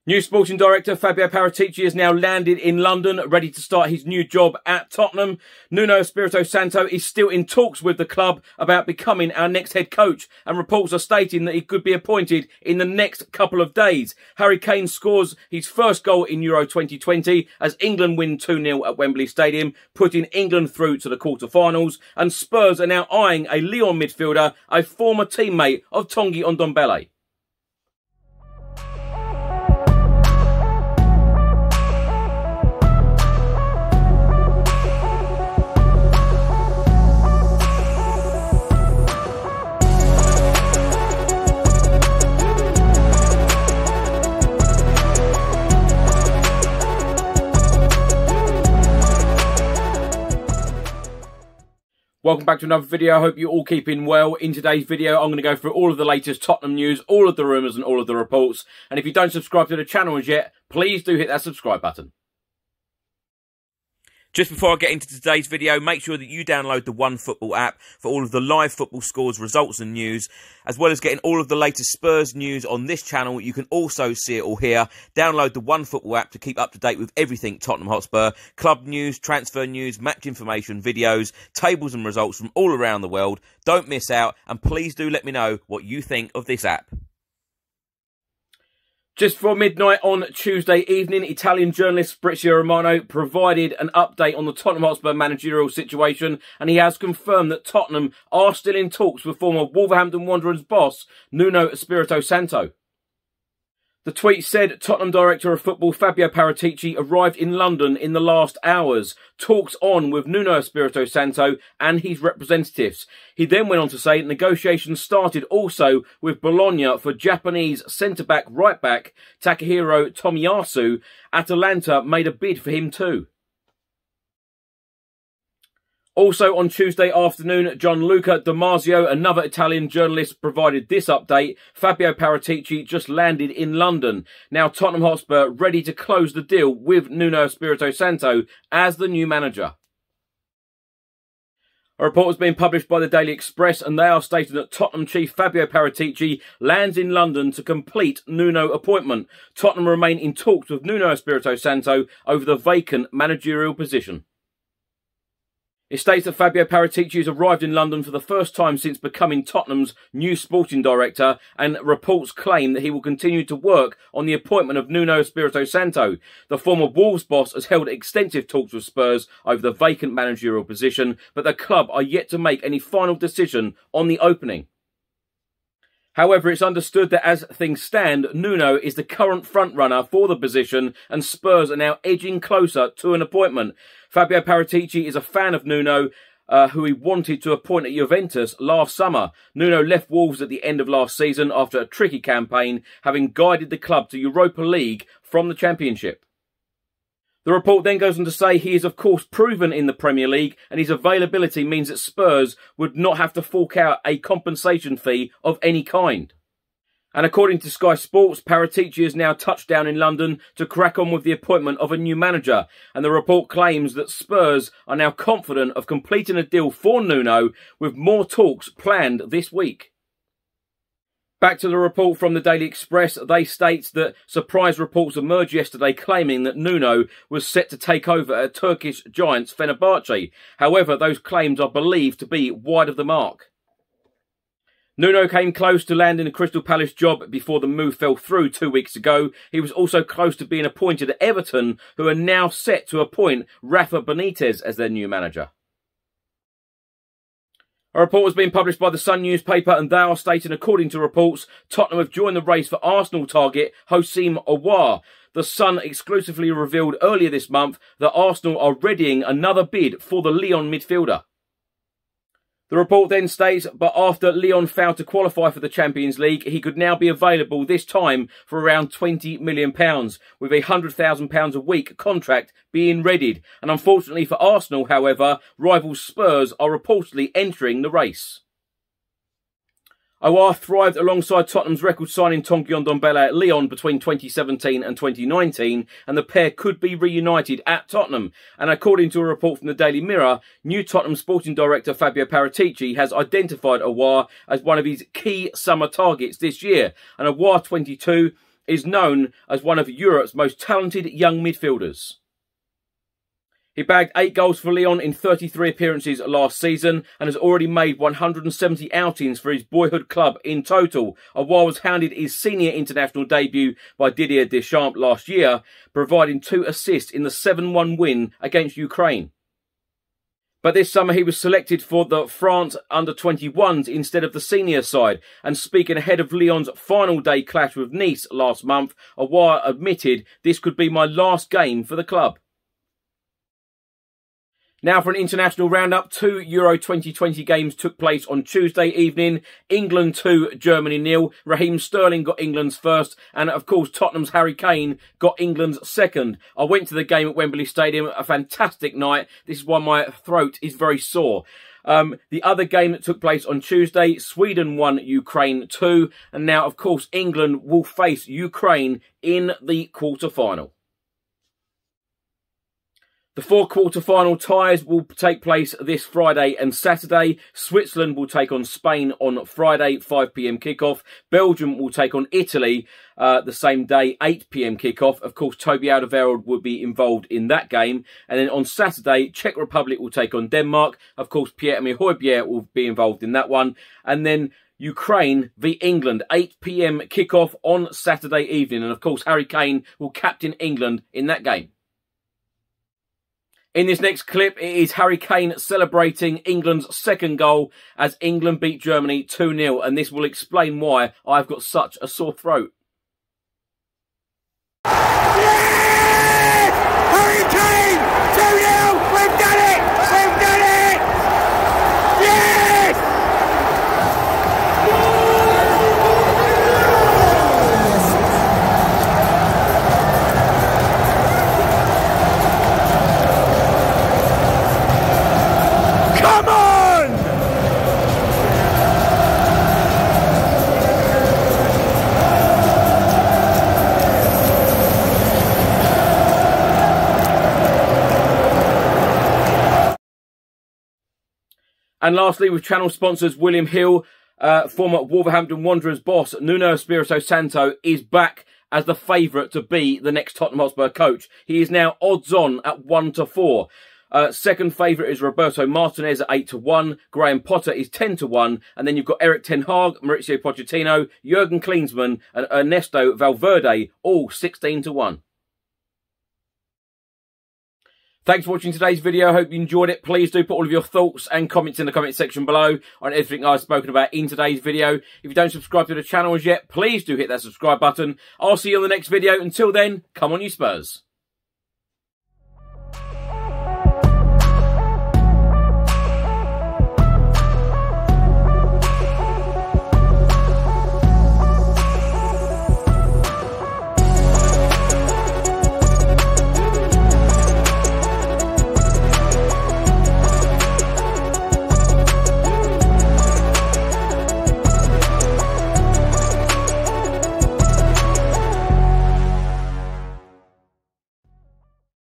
New sporting director Fabio Paratici has now landed in London, ready to start his new job at Tottenham. Nuno Espirito Santo is still in talks with the club about becoming our next head coach, and reports are stating that he could be appointed in the next couple of days. Harry Kane scores his first goal in Euro 2020 as England win 2-0 at Wembley Stadium, putting England through to the quarter-finals, and Spurs are now eyeing a Lyon midfielder, a former teammate of Tanguy Ndombele. Welcome back to another video. I hope you're all keeping well. In today's video, I'm going to go through all of the latest Tottenham news, all of the rumours and all of the reports. And if you don't subscribe to the channel as yet, please do hit that subscribe button. Just before I get into today's video, make sure that you download the OneFootball app for all of the live football scores, results and news, as well as getting all of the latest Spurs news on this channel. You can also see it all here. Download the OneFootball app to keep up to date with everything Tottenham Hotspur, club news, transfer news, match information, videos, tables and results from all around the world. Don't miss out, and please do let me know what you think of this app. Just before midnight on Tuesday evening, Italian journalist Fabrizio Romano provided an update on the Tottenham Hotspur managerial situation, and he has confirmed that Tottenham are still in talks with former Wolverhampton Wanderers boss Nuno Espirito Santo. The tweet said Tottenham Director of Football Fabio Paratici arrived in London in the last hours. Talks on with Nuno Espirito Santo and his representatives. He then went on to say negotiations started also with Bologna for Japanese centre-back right-back Takahiro Tomiyasu. Atalanta made a bid for him too. Also on Tuesday afternoon, Gianluca Damasio, another Italian journalist, provided this update. Fabio Paratici just landed in London. Now Tottenham Hotspur ready to close the deal with Nuno Espirito Santo as the new manager. A report has been published by the Daily Express, and they are stating that Tottenham chief Fabio Paratici lands in London to complete Nuno appointment. Tottenham remain in talks with Nuno Espirito Santo over the vacant managerial position. It states that Fabio Paratici has arrived in London for the first time since becoming Tottenham's new sporting director, and reports claim that he will continue to work on the appointment of Nuno Espirito Santo. The former Wolves boss has held extensive talks with Spurs over the vacant managerial position, but the club are yet to make any final decision on the opening. However, it's understood that as things stand, Nuno is the current frontrunner for the position, and Spurs are now edging closer to an appointment. Fabio Paratici is a fan of Nuno, who he wanted to appoint at Juventus last summer. Nuno left Wolves at the end of last season after a tricky campaign, having guided the club to Europa League from the Championship. The report then goes on to say he is of course proven in the Premier League, and his availability means that Spurs would not have to fork out a compensation fee of any kind. And according to Sky Sports, Paratici has now touched down in London to crack on with the appointment of a new manager, and the report claims that Spurs are now confident of completing a deal for Nuno, with more talks planned this week. Back to the report from the Daily Express, they state that surprise reports emerged yesterday claiming that Nuno was set to take over at Turkish giants Fenerbahce. However, those claims are believed to be wide of the mark. Nuno came close to landing a Crystal Palace job before the move fell through 2 weeks ago. He was also close to being appointed at Everton, who are now set to appoint Rafa Benitez as their new manager. A report has been published by the Sun newspaper, and they are stating, according to reports, Tottenham have joined the race for Arsenal target Houssem Aouar. The Sun exclusively revealed earlier this month that Arsenal are readying another bid for the Lyon midfielder. The report then states, but after Lyon failed to qualify for the Champions League, he could now be available this time for around £20 million, with a £100,000 a week contract being readied. And unfortunately for Arsenal, however, rival Spurs are reportedly entering the race. Aouar thrived alongside Tottenham's record signing Tanguy Ndombele at Lyon between 2017 and 2019, and the pair could be reunited at Tottenham. And according to a report from the Daily Mirror, new Tottenham sporting director Fabio Paratici has identified Aouar as one of his key summer targets this year. And Aouar, 22, is known as one of Europe's most talented young midfielders. He bagged 8 goals for Lyon in 33 appearances last season and has already made 170 outings for his boyhood club in total. Aouar was handed his senior international debut by Didier Deschamps last year, providing 2 assists in the 7-1 win against Ukraine. But this summer he was selected for the France under-21s instead of the senior side, and speaking ahead of Lyon's final day clash with Nice last month, Aouar admitted, "This could be my last game for the club." Now for an international roundup, 2 Euro 2020 games took place on Tuesday evening. England 2, Germany 0. Raheem Sterling got England's first, and of course Tottenham's Harry Kane got England's second. I went to the game at Wembley Stadium, a fantastic night. This is why my throat is very sore. The other game that took place on Tuesday, Sweden 1, Ukraine 2. And now, of course, England will face Ukraine in the quarter-final. The 4 quarter-final ties will take place this Friday and Saturday. Switzerland will take on Spain on Friday, 5 p.m. kickoff. Belgium will take on Italy the same day, 8 p.m. kickoff. Of course, Toby Alderweireld will be involved in that game. And then on Saturday, Czech Republic will take on Denmark. Of course, Pierre-Emile Højbjerg will be involved in that one. And then Ukraine v England, 8 p.m. kickoff on Saturday evening. And of course, Harry Kane will captain England in that game. In this next clip, it is Harry Kane celebrating England's second goal as England beat Germany 2-0. And this will explain why I've got such a sore throat. Yes! Harry Kane! 2-0! We've done it! We've done it! Yes! Come on! And lastly, with channel sponsors William Hill, former Wolverhampton Wanderers boss Nuno Espirito Santo is back as the favourite to be the next Tottenham Hotspur coach. He is now odds on at 1-4. Second favourite is Roberto Martinez at 8-1. Graham Potter is 10-1. And then you've got Eric Ten Hag, Mauricio Pochettino, Jurgen Klinsmann and Ernesto Valverde, all 16-1. Thanks for watching today's video. I hope you enjoyed it. Please do put all of your thoughts and comments in the comment section below on everything I've spoken about in today's video. If you don't subscribe to the channel as yet, please do hit that subscribe button. I'll see you on the next video. Until then, come on you Spurs.